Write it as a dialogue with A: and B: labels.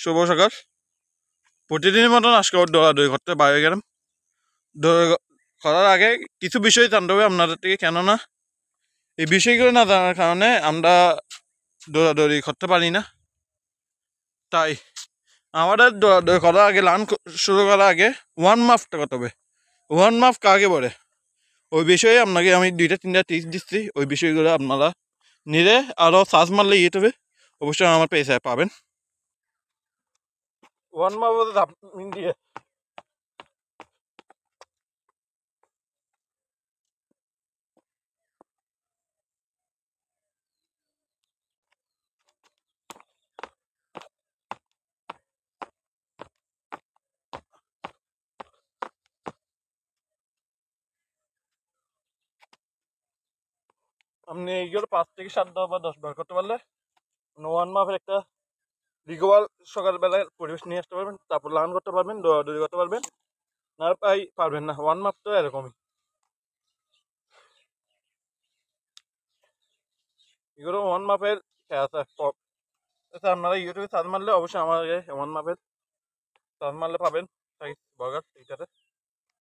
A: শুভ সকাল। প্রতিদিনের মতন আজকে দৌড়াদৌড়ি করতে বাইরে গেলাম। দৌড় করার আগে কিছু বিষয় জানতে হবে আপনাদের থেকে, কেননা এই বিষয়গুলো না জানার কারণে আমরা দৌড়াদৌড়ি করতে পারি না। তাই আমাদের দৌড়াদৌড়ি করার আগে, রান শুরু করার আগে ওয়ার্ম আপটা করতে হবে। ওয়ার্ম আপ কাকে বলে ওই বিষয়ে আপনাকে আমি 2-3টা টিপস দিচ্ছি। ওই বিষয়গুলো আপনারা নিলে আরও সার্চ মারলে ইউটিউবে অবশ্যই আমার পেজে পাবেন। ওয়ার্ম আপ দিয়ে আপনি এইগুলো 5 থেকে 7 বা 10 বার করতে পারলে ওয়ান মাপের একটা রিকভার সকালবেলায় পরিবেশ নিয়ে আসতে পারবেন। তারপর রান করতে পারবেন, দৌড়াদৌড়ি করতে পারবেন। না পারবেন না, ওয়ান মাপ তো এরকমই। এগুলো ওয়ান মাপের আছে। আপনারা ইউটিউবে সার্চ মারলে অবশ্যই আমার ওয়ান মাপের সার্চ মারলে পাবেন। বর্গার এইটাতে